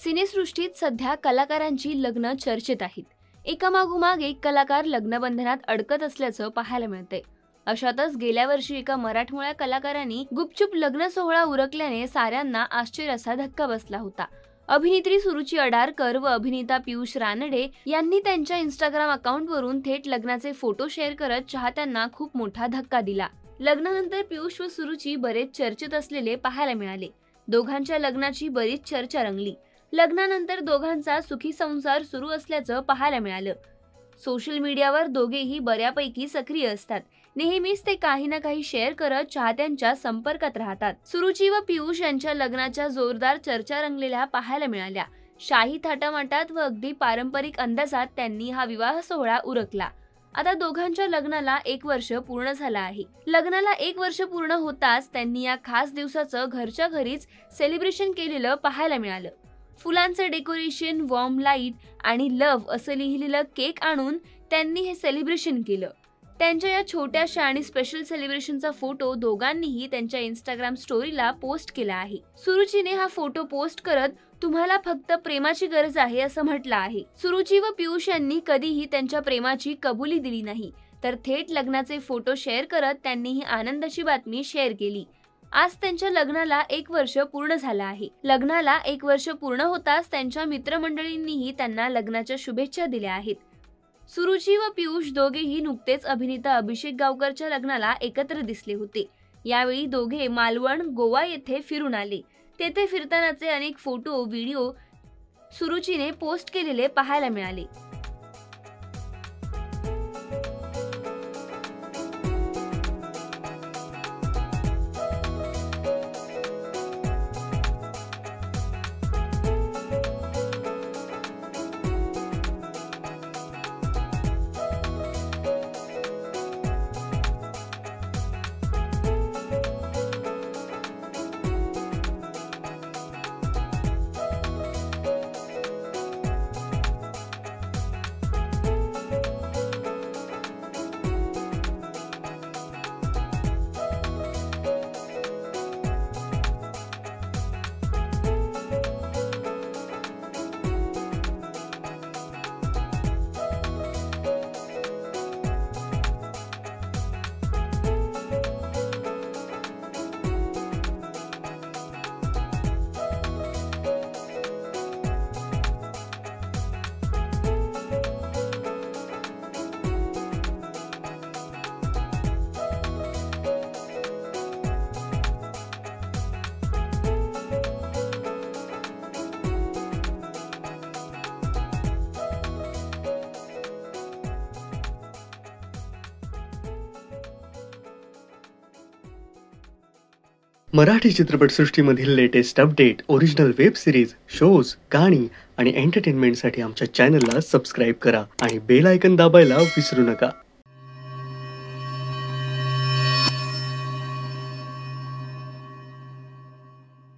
सिनेसृष्टीत सध्या कलाकारांची लग्न चर्चेत आहेत। एकामागोमाग एक कलाकार लग्नबंधनात अडकत असल्याचं पाहायला मिळतंय। अशातच गेल्या वर्षी एका मराठमोळ्या कलाकारांनी गुपचूप लग्न सोहळा उरकल्याने साऱ्यांना आश्चर्याचा धक्का बसला होता। अभिनेत्री सुरुची अडारकर व अभिनेता पियुष रानडे यांनी त्यांच्या इंस्टाग्राम अकाउंटवरून थेट लग्नाचे फोटो शेअर करत चाहत्यांना खूप मोठा धक्का दिला। लग्नानंतर पियुष व सुरुची बरेच चर्चेत असलेले पाहायला मिळाले। दोघांच्या लग्नाची बरीच चर्चा रंगली। लग्नानंतर दोघांचा सुखी संसार सुरू असल्याचं पाहायला मिळालं। सोशल मीडियावर दोघेही बऱ्यापैकी सक्रिय असतात। नेहमीच ते काही ना काही शेअर करत चाहत्यांच्या संपर्कात राहतात। सुरुची व पियुष यांच्या लग्नाच्या जोरदार चर्चा रंगलेल्या पाहायला मिळाल्या। शाही थाटामाटात व अगदी पारंपरिक अंदाजात त्यांनी हा विवाह सोहळा उरकला। आता दोघांच्या लग्नाला 1 वर्ष पूर्ण झालं आहे। लग्नाला 1 वर्ष पूर्ण होताच त्यांनी या खास दिवसाचं घरच्या घरीच सेलिब्रेशन केलेलं पाहायला मिळालं। फुलांचे डेकोरेशन, वॉर्म लाईट आणि लव्ह असं लिहिलेलं केक आणून त्यांनी हे सेलिब्रेशन केलं। त्यांच्या या छोट्याशा आणि स्पेशल सेलिब्रेशनचा फोटो दोघांनीही त्यांच्या इंस्टाग्राम स्टोरीला पोस्ट केला आहे। सुरुचीने हा फोटो पोस्ट करत तुम्हाला फक्त प्रेमाची गरज आहे असं म्हटलं आहे। सुरुची व पियुष यांनी कधीही त्यांच्या प्रेमाची कबुली दिली नाही, तर थेट लग्नाचे फोटो शेअर करत त्यांनी ही आनंदाची बातमी शेअर केली। आज त्यांच्या लग्नाला 1 वर्ष पूर्ण झालं आहे। लग्नाला 1 वर्ष पूर्ण होताच त्यांच्या मित्रमंडळींनीही त्यांना लग्नाच्या शुभेच्छा दिल्या आहेत। सुरुची व पियुष दोघेही नुकतेच अभिनेता अभिषेक गावकरच्या लग्नाला एकत्र दिसले होते। यावेळी दोघे मालवण, गोवा येथे फिरून आले। तेथे फिरतानाचे अनेक फोटो, व्हिडिओ सुरुचीने पोस्ट केलेले पाहायला मिळाले। मराठी चित्रपटसृष्टीमधील latest update, original web series, shows, गाणी आणि एंटरटेनमेंटसाठी आमच्या चॅनलला सबस्क्राईब करा आणि बेल आयकॉन दाबायला विसरू नका।